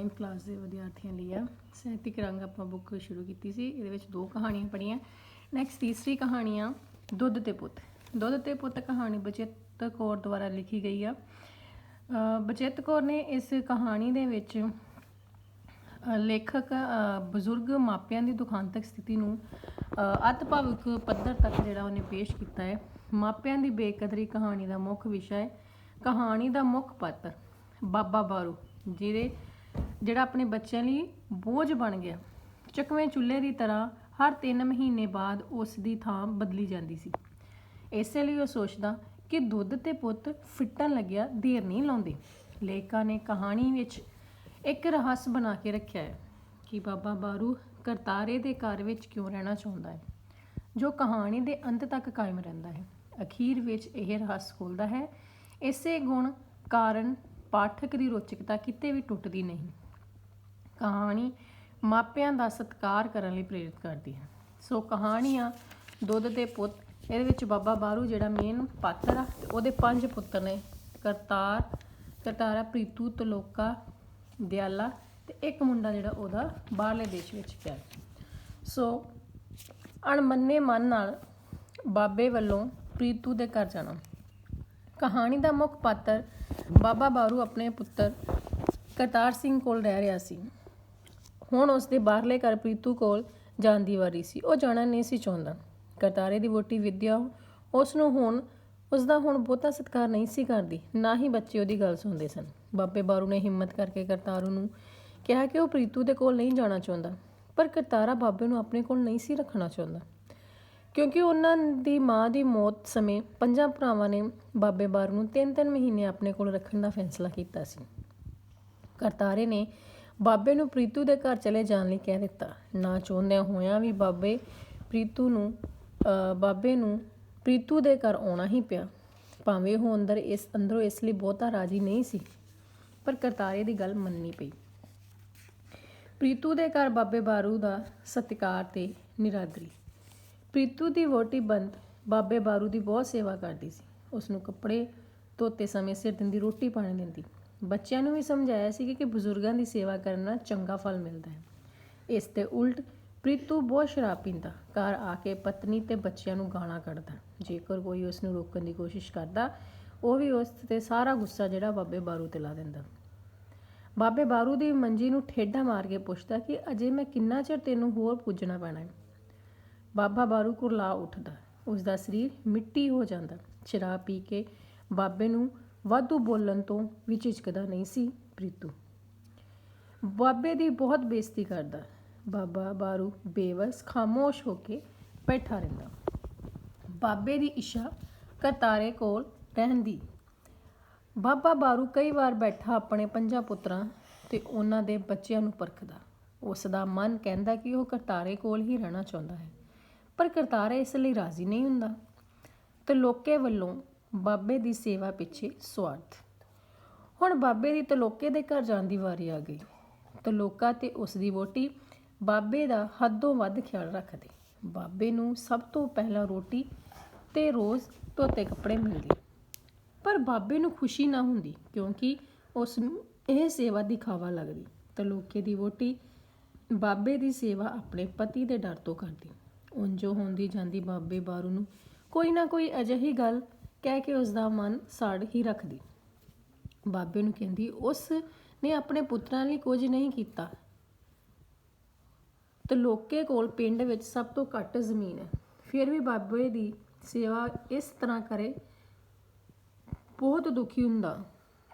11th class ਦੇ ਵਿਦਿਆਰਥੀਆਂ ਲਈ ਆ। ਸਾਹਿਤਿਕ ਰੰਗ ਆਪਾਂ ਬੁੱਕ ਸ਼ੁਰੂ ਕੀਤੀ ਸੀ, ਇਹਦੇ ਵਿੱਚ 2 ਕਹਾਣੀਆਂ ਪੜ੍ਹੀਆਂ। ਨੈਕਸਟ ਤੀਸਰੀ ਕਹਾਣੀ ਆ ਦੁੱਧ ਤੇ ਪੁੱਤ। ਦੁੱਧ ਤੇ ਪੁੱਤ ਕਹਾਣੀ ਬਚਿੱਤ ਕੌਰ ਦੁਆਰਾ ਲਿਖੀ ਗਈ ਆ। ਬਚਿੱਤ ਕੌਰ ਨੇ ਇਸ ਕਹਾਣੀ ਦੇ ਵਿੱਚ ਲੇਖਕ ਬਜ਼ੁਰਗ ਮਾਪਿਆਂ ਦੀ ਦੁਖਾਂਤਕ ਸਥਿਤੀ ਨੂੰ ਅਤਿ ਭਾਵੁਕ ਪੱਧਰ ਤੱਕ ਜਿਹੜਾ ਉਹਨੇ ਪੇਸ਼ ਕੀਤਾ ਹੈ। ਮਾਪਿਆਂ ਦੀ ਬੇਕਦਰੀ ਕਹਾਣੀ ਦਾ ਮੁੱਖ ਵਿਸ਼ਾ ਹੈ। ਕਹਾਣੀ ਦਾ ਮੁੱਖ ਪਾਤਰ ਬਾਬਾ ਬਾਰੂ ਜਿਹੜਾ ਆਪਣੇ ਬੱਚਿਆਂ ਲਈ ਬੋਝ ਬਣ ਗਿਆ। ਚੁਕਵੇਂ ਚੁੱਲ੍ਹੇ ਦੀ ਤਰ੍ਹਾਂ ਹਰ 3 ਮਹੀਨੇ ਬਾਅਦ ਉਸ ਦੀ ਥਾਂ ਬਦਲੀ ਜਾਂਦੀ ਸੀ। ਇਸੇ ਲਈ ਉਹ ਸੋਚਦਾ ਕਿ ਦੁੱਧ ਤੇ ਪੁੱਤ ਫਿੱਟਣ ਲੱਗਿਆ ਦੇਰ ਨਹੀਂ ਲਾਉਂਦੇ। ਲੇਖਕਾਂ ਨੇ ਕਹਾਣੀ ਵਿੱਚ ਇੱਕ ਰਹੱਸ ਬਣਾ ਕੇ ਰੱਖਿਆ ਹੈ ਕਿ ਬਾਬਾ ਬਾਰੂ ਕਰਤਾਰੇ ਦੇ ਘਰ ਵਿੱਚ ਕਿਉਂ ਰਹਿਣਾ ਚਾਹੁੰਦਾ ਹੈ, ਜੋ ਕਹਾਣੀ ਦੇ ਅੰਤ ਤੱਕ ਕਾਇਮ ਰਹਿੰਦਾ ਹੈ। ਅਖੀਰ ਵਿੱਚ ਇਹ ਰਹੱਸ ਖੁੱਲ੍ਹਦਾ ਹੈ। ਇਸੇ ਗੁਣ ਕਾਰਨ ਪਾਠਕ ਦੀ ਰੋਚਕਤਾ ਕਿਤੇ ਵੀ ਟੁੱਟਦੀ ਨਹੀਂ। ਕਹਾਣੀ ਮਾਪਿਆਂ ਦਾ ਸਤਿਕਾਰ ਕਰਨ ਲਈ ਪ੍ਰੇਰਿਤ ਕਰਦੀ ਹੈ। ਸੋ ਕਹਾਣੀ ਆ ਦੁੱਧ ਤੇ ਪੁੱਤ। ਇਹਦੇ ਵਿੱਚ ਬਾਬਾ ਬਾਰੂ ਜਿਹੜਾ ਮੇਨ ਪਾਤਰ ਆ, ਤੇ ਉਹਦੇ 5 ਪੁੱਤਰ ਨੇ। ਕਰਤਾਰਾ, ਪ੍ਰੀਤੂ, ਤਲੋਕਾ, ਦਿਆਲਾ ਤੇ ਇੱਕ ਮੁੰਡਾ ਜਿਹੜਾ ਉਹਦਾ ਬਾਹਰਲੇ ਦੇਸ਼ ਵਿੱਚ ਗਿਆ। ਸੋ ਅਣਮੰਨੇ ਮਨ ਨਾਲ ਬਾਬੇ ਵੱਲੋਂ ਪ੍ਰੀਤੂ ਦੇ ਘਰ ਜਾਣਾ। ਕਹਾਣੀ ਦਾ ਮੁੱਖ ਪਾਤਰ ਬਾਬਾ ਬਾਰੂ ਆਪਣੇ ਪੁੱਤਰ ਕਰਤਾਰ ਸਿੰਘ ਕੋਲ ਰਹਿ ਰਿਹਾ ਸੀ। ਹੁਣ ਉਸਦੇ ਬਾਹਰਲੇ ਘਰ ਪ੍ਰੀਤੂ ਕੋਲ ਜਾਣ ਦੀ ਵਾਰੀ ਸੀ। ਉਹ ਜਾਣਾ ਨਹੀਂ ਸੀ ਚਾਹੁੰਦਾ। ਕਰਤਾਰੇ ਦੀ ਵਹੁਟੀ ਵਿਦਿਆ ਉਸਦਾ ਹੁਣ ਬਹੁਤਾ ਸਤਿਕਾਰ ਨਹੀਂ ਸੀ ਕਰਦੀ, ਨਾ ਹੀ ਬੱਚੇ ਉਹਦੀ ਗੱਲ ਸੁਣਦੇ ਸਨ। ਬਾਬੇ ਬਾਰੂ ਨੇ ਹਿੰਮਤ ਕਰਕੇ ਕਰਤਾਰੂ ਨੂੰ ਕਿਹਾ ਕਿ ਉਹ ਪ੍ਰੀਤੂ ਦੇ ਕੋਲ ਨਹੀਂ ਜਾਣਾ ਚਾਹੁੰਦਾ। ਪਰ ਕਰਤਾਰਾ ਬਾਬੇ ਨੂੰ ਆਪਣੇ ਕੋਲ ਨਹੀਂ ਸੀ ਰੱਖਣਾ ਚਾਹੁੰਦਾ, ਕਿਉਂਕਿ ਉਹਨਾਂ ਦੀ ਮਾਂ ਦੀ ਮੌਤ ਸਮੇਂ 5 ਭਰਾਵਾਂ ਨੇ ਬਾਬੇ ਬਾਰੂ ਨੂੰ 3-3 ਮਹੀਨੇ ਆਪਣੇ ਕੋਲ ਰੱਖਣ ਦਾ ਫੈਸਲਾ ਕੀਤਾ ਸੀ। ਕਰਤਾਰੇ ਨੇ ਬਾਬੇ ਨੂੰ ਪ੍ਰੀਤੂ ਦੇ ਘਰ ਚਲੇ ਜਾਣ ਲਈ ਕਹਿ ਦਿੱਤਾ। ਨਾ ਚਾਹੁੰਦਿਆਂ ਹੋਇਆਂ ਵੀ ਬਾਬੇ ਨੂੰ ਪ੍ਰੀਤੂ ਦੇ ਘਰ ਆਉਣਾ ਹੀ ਪਿਆ, ਭਾਵੇਂ ਉਹ ਅੰਦਰੋਂ ਇਸ ਲਈ ਬਹੁਤਾ ਰਾਜੀ ਨਹੀਂ ਸੀ। ਪਰ ਕਰਤਾਰੇ ਦੀ ਗੱਲ ਮੰਨਣੀ ਪਈ। ਪ੍ਰੀਤੂ ਦੇ ਘਰ ਬਾਬੇ ਬਾਰੂ ਦਾ ਸਤਿਕਾਰ ਤੇ ਨਿਰਾਦਰੀ। ਪ੍ਰੀਤੂ ਦੀ ਵਹੁਟੀ ਬੰਤ ਬਾਬੇ ਬਾਰੂ ਦੀ ਬਹੁਤ ਸੇਵਾ ਕਰਦੀ ਸੀ। ਉਸਨੂੰ ਕੱਪੜੇ ਧੋਤੇ ਸਮੇਂ ਸਿਰ ਦਿੰਦੀ, ਰੋਟੀ ਪਾਣੀ ਦਿੰਦੀ। ਬੱਚਿਆਂ ਨੂੰ ਵੀ ਸਮਝਾਇਆ ਸੀ ਕਿ ਬਜ਼ੁਰਗਾਂ ਦੀ ਸੇਵਾ ਕਰਨ ਨਾਲ ਚੰਗਾ ਫਲ ਮਿਲਦਾ ਹੈ। ਇਸ ਦੇ ਉਲਟ ਪ੍ਰੀਤੂ ਬਹੁਤ ਸ਼ਰਾਬ ਪੀਂਦਾ, ਘਰ ਆ ਕੇ ਪਤਨੀ ਤੇ ਬੱਚਿਆਂ ਨੂੰ ਗਾਲਾਂ ਕੱਢਦਾ। ਜੇਕਰ ਕੋਈ ਉਸ ਨੂੰ ਰੋਕਣ ਦੀ ਕੋਸ਼ਿਸ਼ ਕਰਦਾ, ਉਹ ਵੀ ਉਸ 'ਤੇ ਸਾਰਾ ਗੁੱਸਾ ਜਿਹੜਾ ਬਾਬੇ ਬਾਰੂ 'ਤੇ ਲਾ ਦਿੰਦਾ। ਬਾਬੇ ਬਾਰੂ ਦੀ ਮੰਜੀ ਨੂੰ ਠੇਡਾ ਮਾਰ ਕੇ ਪੁੱਛਦਾ ਕਿ ਅਜੇ ਮੈਂ ਕਿੰਨਾ ਚਿਰ ਤੈਨੂੰ ਹੋਰ ਪੁੱਜਣਾ ਪੈਣਾ ਹੈ। ਬਾਬਾ ਬਾਰੂ ਕੁਰਲਾ ਉੱਠਦਾ, ਉਸਦਾ ਸਰੀਰ ਮਿੱਟੀ ਹੋ ਜਾਂਦਾ। ਸ਼ਰਾਬ ਪੀ ਕੇ ਬਾਬੇ ਨੂੰ ਵਾਧੂ ਬੋਲਣ ਤੋਂ ਵੀ ਝਿਜਕਦਾ ਨਹੀਂ ਸੀ ਪ੍ਰੀਤੂ। ਬਾਬੇ ਦੀ ਬਹੁਤ ਬੇਇੱਜ਼ਤੀ ਕਰਦਾ। ਬਾਬਾ ਬਾਰੂ ਬੇਵਸ ਖਾਮੋਸ਼ ਹੋ ਕੇ ਬੈਠਾ ਰਹਿੰਦਾ। ਬਾਬੇ ਦੀ ਇੱਛਾ ਕਰਤਾਰੇ ਕੋਲ ਰਹਿਣ ਦੀ। ਬਾਬਾ ਬਾਰੂ ਕਈ ਵਾਰ ਬੈਠਾ ਆਪਣੇ 5 ਪੁੱਤਰਾਂ ਤੇ ਉਹਨਾਂ ਦੇ ਬੱਚਿਆਂ ਨੂੰ ਪਰਖਦਾ। ਉਸ ਦਾ ਮਨ ਕਹਿੰਦਾ ਕਿ ਉਹ ਕਰਤਾਰੇ ਕੋਲ ਹੀ ਰਹਿਣਾ ਚਾਹੁੰਦਾ ਹੈ, ਪਰ ਕਰਤਾਰਾ ਇਸ ਲਈ ਰਾਜ਼ੀ ਨਹੀਂ ਹੁੰਦਾ। ਤਲੋਕੇ ਵੱਲੋਂ ਬਾਬੇ ਦੀ ਸੇਵਾ ਪਿੱਛੇ ਸਵਾਰਥ। ਹੁਣ ਬਾਬੇ ਦੀ ਤਲੋਕੇ ਦੇ ਘਰ ਜਾਣ ਦੀ ਵਾਰੀ ਆ ਗਈ। ਤਲੋਕਾ ਤੇ ਉਸ ਦੀ ਵਹੁਟੀ ਬਾਬੇ ਦਾ ਹੱਦੋਂ ਵੱਧ ਖਿਆਲ ਰੱਖਦੇ। ਬਾਬੇ ਨੂੰ ਸਭ ਤੋਂ ਪਹਿਲਾਂ ਰੋਟੀ ਤੇ ਰੋਜ਼ ਧੋਤੇ ਕੱਪੜੇ ਮਿਲਦੇ, ਪਰ ਬਾਬੇ ਨੂੰ ਖੁਸ਼ੀ ਨਾ ਹੁੰਦੀ, ਕਿਉਂਕਿ ਉਸ ਨੂੰ ਇਹ ਸੇਵਾ ਦਿਖਾਵਾ ਲੱਗਦੀ। ਤਲੋਕੇ ਦੀ ਵਹੁਟੀ ਬਾਬੇ ਦੀ ਸੇਵਾ ਆਪਣੇ ਪਤੀ ਦੇ ਡਰ ਤੋਂ ਕਰਦੀ। ਉਂਝੋਂ ਹੁੰਦੀ ਜਾਂਦੀ ਬਾਬੇ ਬਾਰੂ ਨੂੰ ਕੋਈ ਨਾ ਕੋਈ ਅਜਿਹੀ ਗੱਲ ਕਹਿ ਕੇ ਉਸ ਦਾ ਮਨ ਸਾੜ ਹੀ ਰੱਖਦੀ। ਬਾਬੇ ਨੂੰ ਕਹਿੰਦੀ ਉਸ ਨੇ ਆਪਣੇ ਪੁੱਤਰਾਂ ਲਈ ਕੁਝ ਨਹੀਂ ਕੀਤਾ। ਤਲੋਕੇ ਕੋਲ ਪਿੰਡ ਵਿੱਚ ਸਭ ਤੋਂ ਘੱਟ ਜ਼ਮੀਨ ਹੈ, ਫਿਰ ਵੀ ਬਾਬੇ ਦੀ ਸੇਵਾ ਇਸ ਤਰ੍ਹਾਂ ਕਰੇ। ਬਹੁਤ ਦੁਖੀ ਹੁੰਦਾ।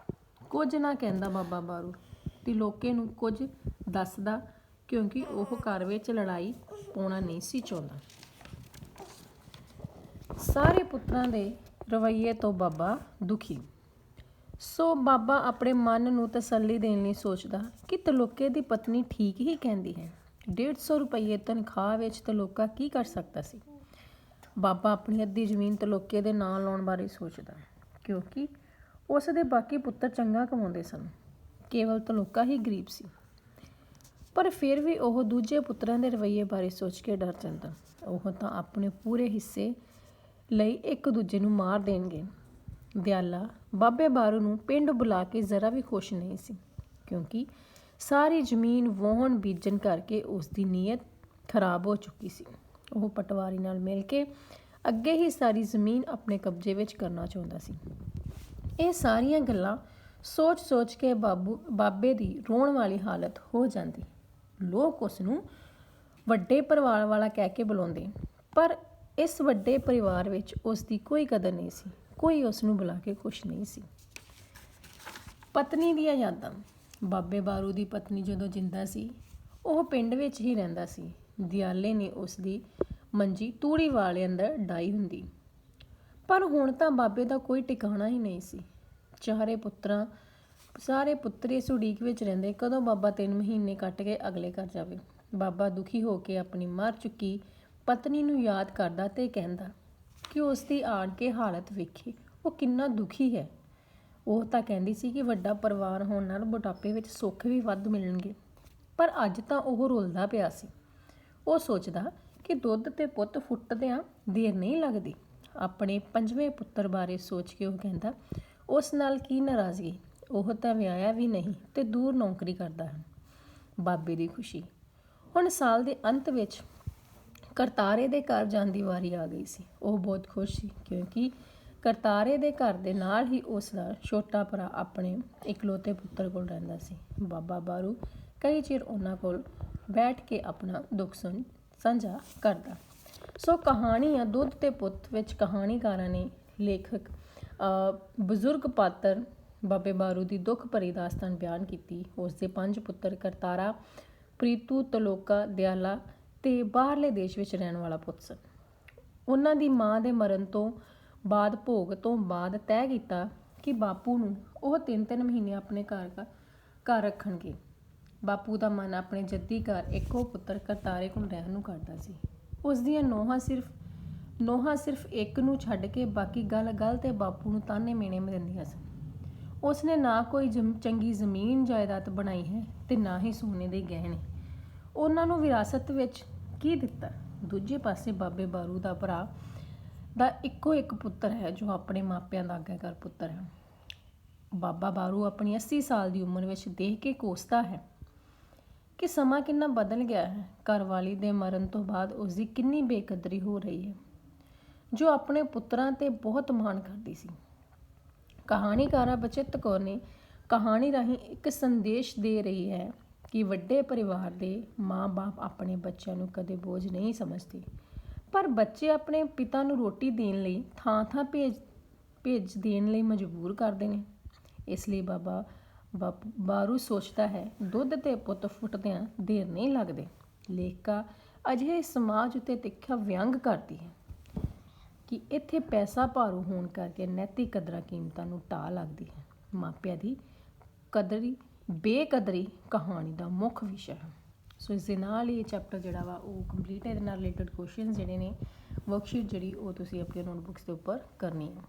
ਕੁਝ ਨਾ ਕਹਿੰਦਾ ਬਾਬਾ ਬਾਰੂ। ਤਲੋਕੇ ਨੂੰ ਕੁਝ ਦੱਸਦਾ, ਕਿਉਂਕਿ ਉਹ ਘਰ ਵਿੱਚ ਲੜਾਈ ਪਾਉਣਾ ਨਹੀਂ ਸੀ ਚਾਹੁੰਦਾ। ਸਾਰੇ ਪੁੱਤਰਾਂ ਦੇ ਰਵੱਈਏ ਤੋਂ ਬਾਬਾ ਦੁਖੀ। ਸੋ ਬਾਬਾ ਆਪਣੇ ਮਨ ਨੂੰ ਤਸੱਲੀ ਦੇਣ ਲਈ ਸੋਚਦਾ ਕਿ ਤਲੋਕੇ ਦੀ ਪਤਨੀ ਠੀਕ ਹੀ ਕਹਿੰਦੀ ਹੈ। 150 ਰੁਪਏ ਤਨਖਾਹ ਵਿੱਚ ਤਲੋਕਾ ਕੀ ਕਰ ਸਕਦਾ ਸੀ। ਬਾਬਾ ਆਪਣੀ ਅੱਧੀ ਜ਼ਮੀਨ ਤਲੋਕੇ ਦੇ ਨਾਂ ਲਾਉਣ ਬਾਰੇ ਸੋਚਦਾ, ਕਿਉਂਕਿ ਉਸ ਦੇ ਬਾਕੀ ਪੁੱਤਰ ਚੰਗਾ ਕਮਾਉਂਦੇ ਸਨ। ਕੇਵਲ ਤਲੋਕਾ ਹੀ ਗਰੀਬ ਸੀ। ਪਰ ਫਿਰ ਵੀ ਉਹ ਦੂਜੇ ਪੁੱਤਰਾਂ ਦੇ ਰਵੱਈਏ ਬਾਰੇ ਸੋਚ ਕੇ ਡਰ ਜਾਂਦਾ। ਉਹ ਤਾਂ ਆਪਣੇ ਪੂਰੇ ਹਿੱਸੇ ਲਈ ਇੱਕ ਦੂਜੇ ਨੂੰ ਮਾਰ ਦੇਣਗੇ। ਦਿਆਲਾ ਬਾਬੇ ਬਾਰੂ ਨੂੰ ਪਿੰਡ ਬੁਲਾ ਕੇ ਜ਼ਰਾ ਵੀ ਖੁਸ਼ ਨਹੀਂ ਸੀ, ਕਿਉਂਕਿ ਸਾਰੀ ਜ਼ਮੀਨ ਵਾਹੁਣ ਬੀਜਣ ਕਰਕੇ ਉਸ ਦੀ ਨੀਅਤ ਖਰਾਬ ਹੋ ਚੁੱਕੀ ਸੀ। ਉਹ ਪਟਵਾਰੀ ਨਾਲ ਮਿਲ ਕੇ ਅੱਗੇ ਹੀ ਸਾਰੀ ਜ਼ਮੀਨ ਆਪਣੇ ਕਬਜ਼ੇ ਵਿੱਚ ਕਰਨਾ ਚਾਹੁੰਦਾ ਸੀ। ਇਹ ਸਾਰੀਆਂ ਗੱਲਾਂ ਸੋਚ ਕੇ ਬਾਬੇ ਦੀ ਰੋਣ ਵਾਲੀ ਹਾਲਤ ਹੋ ਜਾਂਦੀ। ਲੋਕ ਉਸ ਨੂੰ ਵੱਡੇ ਪਰਿਵਾਰ ਵਾਲਾ ਕਹਿ ਕੇ ਬੁਲਾਉਂਦੇ, ਪਰ ਇਸ ਵੱਡੇ ਪਰਿਵਾਰ ਵਿੱਚ ਉਸ ਦੀ ਕੋਈ ਕਦਰ ਨਹੀਂ ਸੀ। ਕੋਈ ਉਸ ਨੂੰ ਬੁਲਾ ਕੇ ਖੁਸ਼ ਨਹੀਂ ਸੀ। ਪਤਨੀ ਦੀਆਂ ਯਾਦਾਂ। ਬਾਬੇ ਬਾਰੂ ਦੀ ਪਤਨੀ ਜਦੋਂ ਜਿੰਦਾ ਸੀ, ਉਹ ਪਿੰਡ ਵਿੱਚ ਹੀ ਰਹਿੰਦਾ ਸੀ। ਦਿਆਲੇ ਨੇ ਉਸ ਦੀ ਮੰਜੀ ਤੂੜੀ ਵਾਲੇ ਅੰਦਰ ਡਾਈ ਹੁੰਦੀ, ਪਰ ਹੁਣ ਤਾਂ ਬਾਬੇ ਦਾ ਕੋਈ ਟਿਕਾਣਾ ਹੀ ਨਹੀਂ ਸੀ। ਸਾਰੇ ਪੁੱਤਰ ਇਸ ਉਡੀਕ ਵਿੱਚ ਰਹਿੰਦੇ ਕਦੋਂ ਬਾਬਾ 3 ਮਹੀਨੇ ਕੱਟ ਕੇ ਅਗਲੇ ਘਰ ਜਾਵੇ। ਬਾਬਾ ਦੁਖੀ ਹੋ ਕੇ ਆਪਣੀ ਮਰ ਚੁੱਕੀ ਪਤਨੀ ਨੂੰ ਯਾਦ ਕਰਦਾ ਤੇ ਕਹਿੰਦਾ ਕਿ ਉਸ ਦੀ ਆਣ ਕੇ ਹਾਲਤ ਵੇਖੇ, ਉਹ ਕਿੰਨਾ ਦੁਖੀ ਹੈ। ਉਹ ਤਾਂ ਕਹਿੰਦੀ ਸੀ ਕਿ ਵੱਡਾ ਪਰਿਵਾਰ ਹੋਣ ਨਾਲ ਬੁਢਾਪੇ ਵਿੱਚ ਸੁੱਖ ਵੀ ਵੱਧ ਮਿਲਣਗੇ, ਪਰ ਅੱਜ ਤਾਂ ਉਹ ਰੁਲਦਾ ਪਿਆ ਸੀ। ਉਹ ਸੋਚਦਾ ਕਿ ਦੁੱਧ ਤੇ ਪੁੱਤ ਫੁੱਟਦਿਆਂ ਦੇਰ ਨਹੀਂ ਲੱਗਦੀ। ਆਪਣੇ 5ਵੇਂ ਪੁੱਤਰ ਬਾਰੇ ਸੋਚ ਕੇ ਉਹ ਕਹਿੰਦਾ, ਉਸ ਨਾਲ ਕੀ ਨਾਰਾਜ਼ਗੀ, ਉਹ ਤਾਂ ਵਿਆਹਿਆ ਵੀ ਨਹੀਂ ਤੇ ਦੂਰ ਨੌਕਰੀ ਕਰਦਾ ਹੈ। ਬਾਬੇ ਦੀ ਖੁਸ਼ੀ। ਹੁਣ ਸਾਲ ਦੇ ਅੰਤ ਵਿੱਚ ਕਰਤਾਰੇ ਦੇ ਘਰ ਜਾਣ ਦੀ ਵਾਰੀ ਆ ਗਈ ਸੀ। ਉਹ ਬਹੁਤ ਖੁਸ਼ ਸੀ ਕਿਉਂਕਿ ਕਰਤਾਰੇ ਦੇ ਘਰ ਦੇ ਨਾਲ ਹੀ ਉਸ ਦਾ ਛੋਟਾ ਭਰਾ ਆਪਣੇ ਇਕਲੌਤੇ ਪੁੱਤਰ ਕੋਲ ਰਹਿੰਦਾ ਸੀ। ਬਾਬਾ ਬਾਰੂ ਕਈ ਚਿਰ ਉਹਨਾਂ ਕੋਲ ਬੈਠ ਕੇ ਆਪਣਾ ਦੁੱਖ ਸਾਂਝਾ ਕਰਦਾ। ਸੋ ਕਹਾਣੀ ਆ ਦੁੱਧ ਤੇ ਪੁੱਤ ਵਿੱਚ ਕਹਾਣੀਕਾਰਾਂ ਨੇ ਲੇਖਕ ਬਜ਼ੁਰਗ ਪਾਤਰ ਬਾਬੇ ਬਾਰੂ ਦੀ ਦੁੱਖ ਭਰੀ ਦਾਸਤਾਨ ਬਿਆਨ ਕੀਤੀ। ਉਸ ਦੇ 5 ਪੁੱਤਰ ਕਰਤਾਰਾ, ਪ੍ਰੀਤੂ, ਤਲੋਕਾ, ਦਿਆਲਾ ਤੇ ਬਾਹਰਲੇ ਦੇਸ਼ ਵਿੱਚ ਰਹਿਣ ਵਾਲਾ ਪੁੱਤ ਸਨ। ਉਹਨਾਂ ਦੀ ਮਾਂ ਦੇ ਮਰਨ ਤੋਂ ਬਾਅਦ ਭੋਗ ਤੋਂ ਬਾਅਦ ਤੈਅ ਕੀਤਾ ਕਿ ਬਾਪੂ ਨੂੰ ਉਹ 3-3 ਮਹੀਨੇ ਆਪਣੇ ਘਰ ਰੱਖਣਗੇ। ਬਾਪੂ ਦਾ ਮਨ ਆਪਣੇ ਜੱਦੀ ਘਰ ਇੱਕੋ ਪੁੱਤਰ ਕਰਤਾਰੇ ਕੋਲ ਰਹਿਣ ਨੂੰ ਕਰਦਾ ਸੀ। ਉਸ ਦੀਆਂ ਨੋਹਾਂ ਸਿਰਫ ਇੱਕ ਨੂੰ ਛੱਡ ਕੇ ਬਾਕੀ ਗੱਲ ਤੇ ਬਾਪੂ ਨੂੰ ਤਾਨੇ ਮੇਣੇ ਦਿੰਦੀਆਂ ਸਨ। ਉਸਨੇ ਨਾ ਕੋਈ ਚੰਗੀ ਜ਼ਮੀਨ ਜਾਇਦਾਦ ਬਣਾਈ ਹੈ ਤੇ ਨਾ ਹੀ ਸੋਨੇ ਦੇ ਗਹਿਣੇ। ਉਹਨਾਂ ਨੂੰ ਵਿਰਾਸਤ ਵਿੱਚ ਕੀ ਦਿੱਤਾ। ਦੂਜੇ ਪਾਸੇ ਬਾਬੇ ਬਾਰੂ ਦਾ ਭਰਾ ਦਾ ਇੱਕੋ ਇੱਕ ਪੁੱਤਰ ਹੈ ਜੋ ਆਪਣੇ ਮਾਪਿਆਂ ਦਾ ਆਗਿਆਕਾਰ ਪੁੱਤਰ ਹੈ। ਬਾਬਾ ਬਾਰੂ ਆਪਣੀ 80 ਸਾਲ ਦੀ ਉਮਰ ਵਿੱਚ ਦੇਖ ਕੇ ਕੋਸਦਾ ਹੈ ਕਿ ਸਮਾਂ ਕਿੰਨਾ ਬਦਲ ਗਿਆ ਹੈ। ਘਰਵਾਲੀ ਦੇ ਮਰਨ ਤੋਂ ਬਾਅਦ ਉਸ ਦੀ ਕਿੰਨੀ ਬੇਕਦਰੀ ਹੋ ਰਹੀ ਹੈ, ਜੋ ਆਪਣੇ ਪੁੱਤਰਾਂ ਤੇ ਬਹੁਤ ਮਾਣ ਕਰਦੀ ਸੀ। ਕਹਾਣੀਕਾਰਾ ਬਚਿੱਤ ਕੌਰ ਨੇ ਕਹਾਣੀ ਰਾਹੀਂ ਇੱਕ ਸੰਦੇਸ਼ ਦੇ ਰਹੀ ਹੈ ਕਿ ਵੱਡੇ ਪਰਿਵਾਰ ਦੇ ਮਾਂ-ਬਾਪ ਆਪਣੇ ਬੱਚਿਆਂ ਨੂੰ ਕਦੇ ਬੋਝ ਨਹੀਂ ਸਮਝਦੇ, ਪਰ ਬੱਚੇ ਆਪਣੇ ਪਿਤਾ ਨੂੰ ਰੋਟੀ ਦੇਣ ਲਈ ਥਾਂ ਭੇਜ ਦੇਣ ਲਈ ਮਜਬੂਰ ਕਰਦੇ ਨੇ। ਇਸ ਲਈ ਬਾਬਾ ਬਾਰੂ ਸੋਚਦਾ ਹੈ, ਦੁੱਧ ਤੇ ਪੁੱਤ ਫੁੱਟਦਿਆਂ ਦੇਰ ਨਹੀਂ ਲੱਗਦੇ। ਲੇਖਿਕਾ ਅਜਿਹੇ ਸਮਾਜ ਉੱਤੇ ਤਿੱਖਾ ਵਿਅੰਗ ਕਰਦੀ ਹੈ ਕਿ ਇੱਥੇ ਪੈਸਾ ਭਾਰੂ ਹੋਣ ਕਰਕੇ ਨੈਤਿਕ ਕਦਰਾਂ ਕੀਮਤਾਂ ਨੂੰ ਢਾਹ ਲੱਗਦੀ ਹੈ। ਮਾਪਿਆਂ ਦੀ ਬੇਕਦਰੀ ਕਹਾਣੀ ਦਾ ਮੁੱਖ ਵਿਸ਼ਾ ਹੈ। ਸੋ ਇਸ ਦੇ ਨਾਲ ਹੀ ਇਹ ਚੈਪਟਰ ਜਿਹੜਾ ਵਾ ਉਹ ਕੰਪਲੀਟ ਹੈ। ਇਹਦੇ ਨਾਲ ਰਿਲੇਟਡ ਕੁਐਸਚਨਸ ਜਿਹੜੇ ਨੇ ਵਰਕਸ਼ੀਟ ਜਿਹੜੀ ਉਹ ਤੁਸੀਂ ਆਪਣੀ ਨੋਟਬੁੱਕਸ ਦੇ ਉੱਪਰ ਕਰਨੀ ਹੈ।